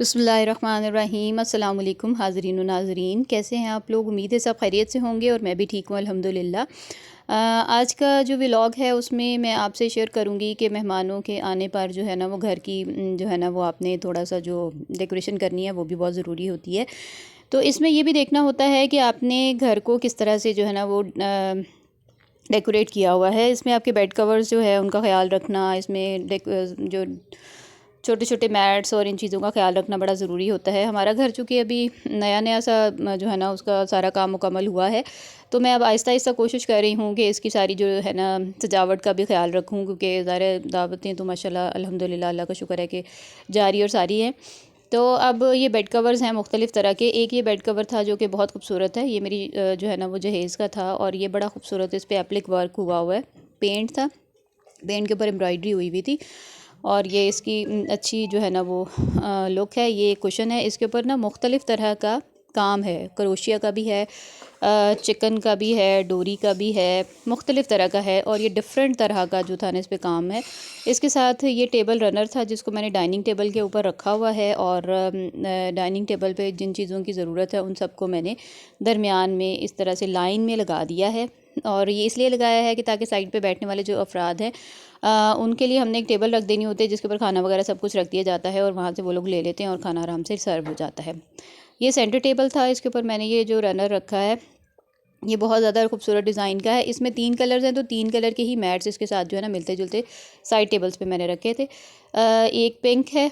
बिस्मिल्लाहिर्रहमानिर्रहीम। अस्सलाम वालेकुम हाज़रीन व नाज़रीन, कैसे हैं आप लोग? उम्मीद है सब खैरियत से होंगे और मैं भी ठीक हूँ अल्हम्दुलिल्लाह। आज का जो व्लॉग है उसमें मैं आपसे शेयर करूँगी कि मेहमानों के आने पर जो है ना वो घर की जो है ना वो आपने थोड़ा सा जो डेकोरेशन करनी है वो भी बहुत ज़रूरी होती है। तो इसमें ये भी देखना होता है कि आपने घर को किस तरह से जो है ना वो डेकोरेट किया हुआ है। इसमें आपके बेड कवर्स जो है उनका ख़्याल रखना, इसमें जो छोटे छोटे मैट्स और इन चीज़ों का ख्याल रखना बड़ा ज़रूरी होता है। हमारा घर चूँकि अभी नया नया सा जो है ना उसका सारा काम मुकम्मल हुआ है, तो मैं अब आहिस्ता आहिस्ता कोशिश कर रही हूँ कि इसकी सारी जो है ना सजावट का भी ख्याल रखूँ, क्योंकि ज़ाहिर दावतें तो माशाल्लाह अल्हम्दुलिल्लाह अल्लाह का शुक्र है कि जारी और सारी हैं। तो अब ये बेड कवर्स हैं मुख्तलिफ़ तरह के। एक ये बेड कवर था जो कि बहुत खूबसूरत है, ये मेरी जो है ना वो जहेज़ का था और ये बड़ा खूबसूरत, इस पर एप्लिक वर्क हुआ है, पेंट था, पेंट के ऊपर एम्ब्रॉयडरी हुई हुई थी और ये इसकी अच्छी जो है ना वो लुक है। ये कुशन है, इसके ऊपर ना मुख्तलिफ़ तरह का काम है, क्रोशिया का भी है, चिकन का भी है, डोरी का भी है, मुख्तलिफ़ तरह का है और ये डिफरेंट तरह का जो था ना इस पे काम है। इसके साथ ये टेबल रनर था जिसको मैंने डाइनिंग टेबल के ऊपर रखा हुआ है और डाइनिंग टेबल पे जिन चीज़ों की ज़रूरत है उन सबको मैंने दरमियान में इस तरह से लाइन में लगा दिया है। और ये इसलिए लगाया है कि ताकि साइड पे बैठने वाले जो अफराद हैं उनके लिए हमने एक टेबल रख देनी होती है जिसके ऊपर खाना वगैरह सब कुछ रख दिया जाता है और वहाँ से वो लोग ले लेते हैं और खाना आराम से सर्व हो जाता है। ये सेंटर टेबल था, इसके ऊपर मैंने ये जो रनर रखा है ये बहुत ज़्यादा खूबसूरत डिज़ाइन का है। इसमें 3 कलर्स हैं, तो 3 कलर के ही मैट्स इसके साथ जो है ना मिलते जुलते साइड टेबल्स पे मैंने रखे थे। एक पिंक है,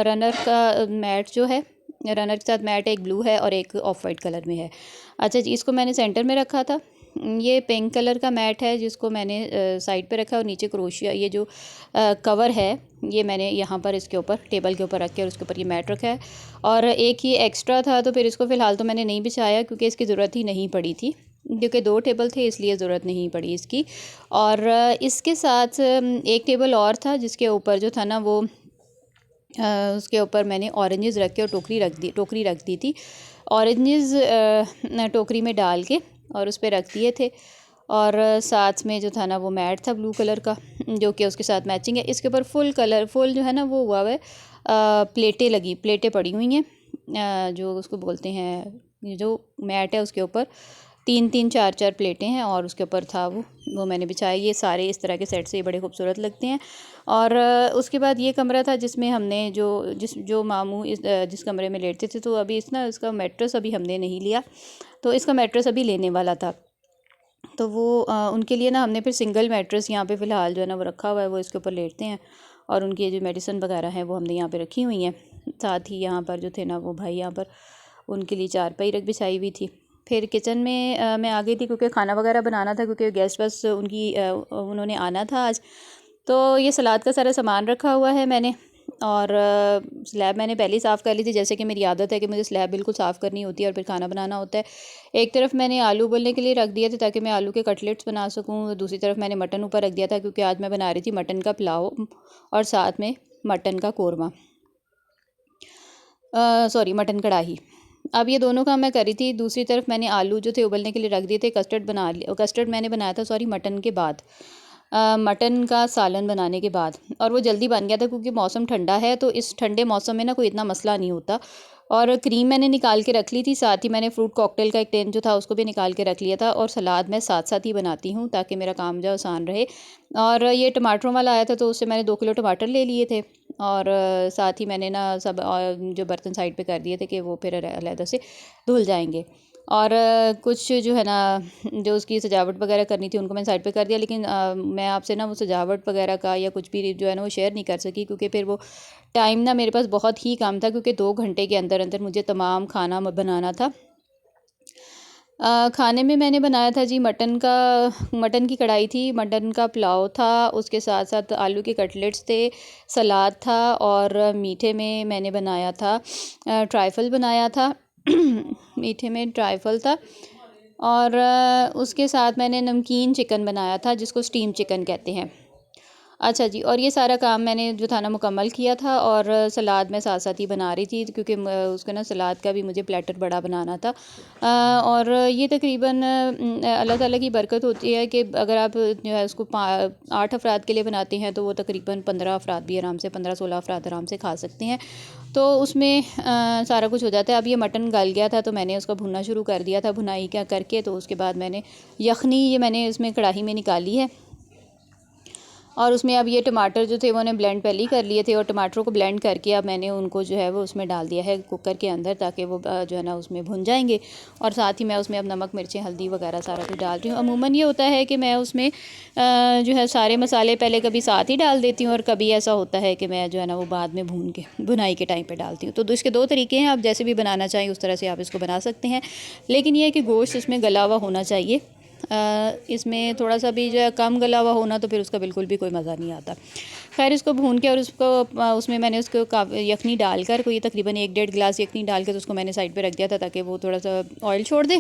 रनर का मैट जो है, रनर के साथ मैट एक ब्लू है और एक ऑफ वाइट कलर में है। अच्छा जी, इसको मैंने सेंटर में रखा था। ये पिंक कलर का मैट है जिसको मैंने साइड पे रखा है और नीचे क्रोशिया ये जो कवर है ये मैंने यहाँ पर इसके ऊपर टेबल के ऊपर रख के और उसके ऊपर ये मैट रखा है। और एक ये एक्स्ट्रा था तो फिर इसको फ़िलहाल तो मैंने नहीं बिछाया क्योंकि इसकी ज़रूरत ही नहीं पड़ी थी, क्योंकि 2 टेबल थे इसलिए ज़रूरत नहीं पड़ी इसकी। और इसके साथ एक टेबल और था जिसके ऊपर जो था ना वो उसके ऊपर मैंने ऑरेंजेस रख के और टोकरी रख दी थी। ऑरेंजेस टोकरी में डाल के और उस पे रख दिए थे और साथ में जो था ना वो मैट था ब्लू कलर का जो कि उसके साथ मैचिंग है। इसके ऊपर फुल जो है ना वो हुआ है, प्लेटें पड़ी हुई हैं, जो उसको बोलते हैं, ये जो मैट है उसके ऊपर 3-3 4-4 प्लेटें हैं और उसके ऊपर था वो मैंने बिछाया। ये सारे इस तरह के सेट से ये बड़े खूबसूरत लगते हैं। और उसके बाद ये कमरा था जिसमें हमने जो मामू जिस कमरे में लेटते थे, तो अभी इसका मैट्रेस अभी हमने नहीं लिया, तो इसका मैट्रेस अभी लेने वाला था। तो वो उनके लिए ना हमने फिर सिंगल मैट्रेस यहाँ पे फ़िलहाल जो है ना वो रखा हुआ है, वो इसके ऊपर लेटते हैं और उनकी जो मेडिसिन वगैरह हैं वो हमने यहाँ पे रखी हुई हैं। साथ ही यहाँ पर जो थे ना वो भाई यहाँ पर उनके लिए चारपाई बिछाई हुई थी। फिर किचन में मैं आ गई थी क्योंकि खाना वगैरह बनाना था, क्योंकि गेस्ट बस उन्होंने आना था आज। तो ये सलाद का सारा सामान रखा हुआ है मैंने और स्लैब मैंने पहले ही साफ़ कर ली थी, जैसे कि मेरी आदत है कि मुझे स्लैब बिल्कुल साफ़ करनी होती है और फिर खाना बनाना होता है। एक तरफ मैंने आलू उबलने के लिए रख दिए थे ताकि मैं आलू के कटलेट्स बना सकूँ, दूसरी तरफ मैंने मटन ऊपर रख दिया था क्योंकि आज मैं बना रही थी मटन का पुलाव और साथ में मटन का कोरमा, सॉरी मटन कढ़ाई। अब ये दोनों काम मैं करी थी। दूसरी तरफ मैंने आलू जो थे उबलने के लिए रख दिए थे। कस्टर्ड मैंने बनाया था, सॉरी मटन के बाद, मटन का सालन बनाने के बाद, और वो जल्दी बन गया था क्योंकि मौसम ठंडा है, तो इस ठंडे मौसम में ना कोई इतना मसला नहीं होता। और क्रीम मैंने निकाल के रख ली थी, साथ ही मैंने फ्रूट कॉकटेल का एक टिन जो था उसको भी निकाल के रख लिया था। और सलाद मैं साथ साथ ही बनाती हूँ ताकि मेरा काम जो आसान रहे। और ये टमाटरों वाला आया था तो उससे मैंने 2 किलो टमाटर ले लिए थे और साथ ही मैंने ना सब जो बर्तन साइड पे कर दिए थे कि वो फिर अलहदा से धुल जाएंगे। और कुछ जो है ना जो उसकी सजावट वगैरह करनी थी उनको मैंने साइड पे कर दिया, लेकिन मैं आपसे ना वो सजावट वगैरह का या कुछ भी जो है ना वो शेयर नहीं कर सकी क्योंकि फिर वो टाइम ना मेरे पास बहुत ही कम था, क्योंकि 2 घंटे के अंदर अंदर मुझे तमाम खाना बनाना था। खाने में मैंने बनाया था जी मटन की कढ़ाई थी, मटन का पुलाव था, उसके साथ साथ आलू के कटलेट्स थे, सलाद था और मीठे में मैंने बनाया था, ट्राइफल बनाया था मीठे में ट्राइफल था। और उसके साथ मैंने नमकीन चिकन बनाया था जिसको स्टीम चिकन कहते हैं। अच्छा जी, और ये सारा काम मैंने जो था ना मुकम्मल किया था और सलाद मैं साथ साथ ही बना रही थी क्योंकि उसका ना सलाद का भी मुझे प्लेटर बड़ा बनाना था। और ये तकरीबन अल्लाह ताला की बरकत होती है कि अगर आप जो है उसको 8 अफराद के लिए बनाते हैं तो वो तकरीबन 15 अफराद भी आराम से 15-16 अफराद आराम से खा सकते हैं। तो उसमें सारा कुछ हो जाता है। अब ये मटन गल गया था तो मैंने उसको भुनना शुरू कर दिया था, भुनाई क्या करके। तो उसके बाद मैंने यखनी ये मैंने इसमें कढ़ाई में निकाली है और उसमें अब ये टमाटर जो थे वो मैंने ब्लेंड पहले ही कर लिए थे और टमाटरों को ब्लेंड करके अब मैंने उनको जो है वो उसमें डाल दिया है कुकर के अंदर, ताकि वो जो है ना उसमें भुन जाएंगे। और साथ ही मैं उसमें अब नमक मिर्चें हल्दी वगैरह सारा कुछ डाल रही हूँ। अमूमन ये होता है कि मैं उसमें जो है सारे मसाले पहले कभी साथ ही डाल देती हूँ और कभी ऐसा होता है कि मैं जो है ना वो बाद में भून के भुनाई के टाइम पर डालती हूँ। तो इसके दो तरीके हैं, आप जैसे भी बनाना चाहें उस तरह से आप इसको बना सकते हैं। लेकिन यह है कि गोश्त इसमें गला हुआ होना चाहिए। इसमें थोड़ा सा भी जो है कम गला हुआ होना तो फिर उसका बिल्कुल भी कोई मज़ा नहीं आता। खैर इसको भून के और उसको उसमें मैंने उसको यखनी डालकर कोई तकरीबन 1-1.5 गिलास यखनी डाल के तो उसको मैंने साइड पे रख दिया था ताकि वो थोड़ा सा ऑयल छोड़ दे,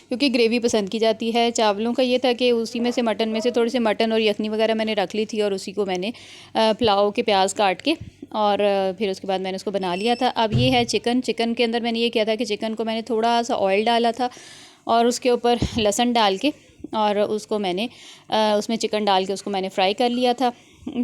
क्योंकि ग्रेवी पसंद की जाती है। चावलों का ये था कि उसी में से मटन में से थोड़े से मटन और यखनी वगैरह मैंने रख ली थी और उसी को मैंने पुलाव के प्याज काट के और फिर उसके बाद मैंने उसको बना लिया था। अब ये है चिकन। चिकन के अंदर मैंने ये किया था कि चिकन को मैंने थोड़ा सा ऑयल डाला था और उसके ऊपर लहसुन डाल के और उसको मैंने उसमें चिकन डाल के उसको मैंने फ्राई कर लिया था,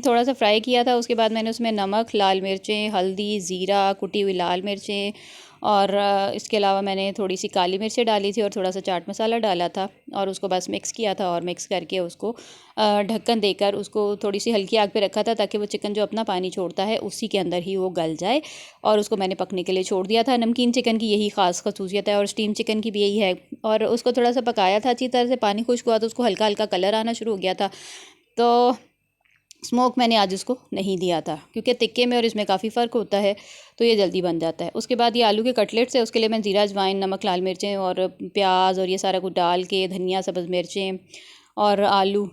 थोड़ा सा फ्राई किया था। उसके बाद मैंने उसमें नमक, लाल मिर्चें, हल्दी, ज़ीरा, कुटी हुई लाल मिर्चें और इसके अलावा मैंने थोड़ी सी काली मिर्चें डाली थी और थोड़ा सा चाट मसाला डाला था और उसको बस मिक्स किया था और मिक्स करके उसको ढक्कन देकर उसको थोड़ी सी हल्की आग पे रखा था ताकि वो चिकन जो अपना पानी छोड़ता है उसी के अंदर ही वो गल जाए और उसको मैंने पकने के लिए छोड़ दिया था। नमकीन चिकन की यही ख़ास खसूसियत है और स्टीम चिकन की भी यही है। और उसको थोड़ा सा पकाया था अच्छी तरह से, पानी खुश्क हुआ तो उसको हल्का हल्का कलर आना शुरू हो गया था। तो स्मोक मैंने आज उसको नहीं दिया था क्योंकि तिक्के में और इसमें काफ़ी फ़र्क होता है, तो ये जल्दी बन जाता है। उसके बाद ये आलू के कटलेट्स है, उसके लिए मैं ज़ीरा, अजवाइन, नमक, लाल मिर्चें और प्याज और ये सारा कुछ डाल के धनिया, सब्ज़ मिर्चें और आलू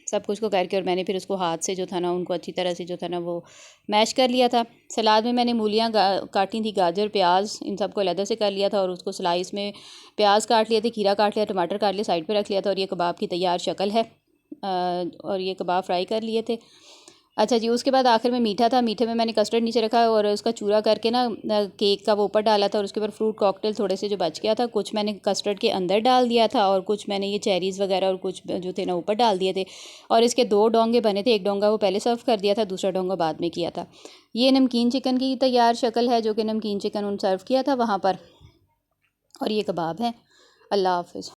सब कुछ को करके और मैंने फिर उसको हाथ से जो था ना उनको अच्छी तरह से जो था ना वो मैश कर लिया था। सलाद में मैंने मूलियाँ काटी थी, गाजर, प्याज, इन सबको अलग से कर लिया था और उसको स्लाइस में प्याज काट लिए थे, खीरा काट लिया, टमाटर काट लिया, साइड पर रख लिया था। और ये कबाब की तैयार शक्ल है और ये कबाब फ्राई कर लिए थे। अच्छा जी, उसके बाद आखिर में मीठा था। मीठे में मैंने कस्टर्ड नीचे रखा और उसका चूरा करके ना केक का वो ऊपर डाला था और उसके ऊपर फ्रूट कॉकटेल थोड़े से जो बच गया था कुछ मैंने कस्टर्ड के अंदर डाल दिया था और कुछ मैंने ये चेरीज़ वगैरह और कुछ जो थे ना ऊपर डाल दिए थे। और इसके 2 डोंगे बने थे, एक डोंगा वो पहले सर्व कर दिया था, दूसरा डोंगा बाद में किया था। ये नमकीन चिकन की तैयार शक्ल है जो कि नमकीन चिकन उन सर्व किया था वहाँ पर, और ये कबाब है। अल्लाह हाफ़िज़।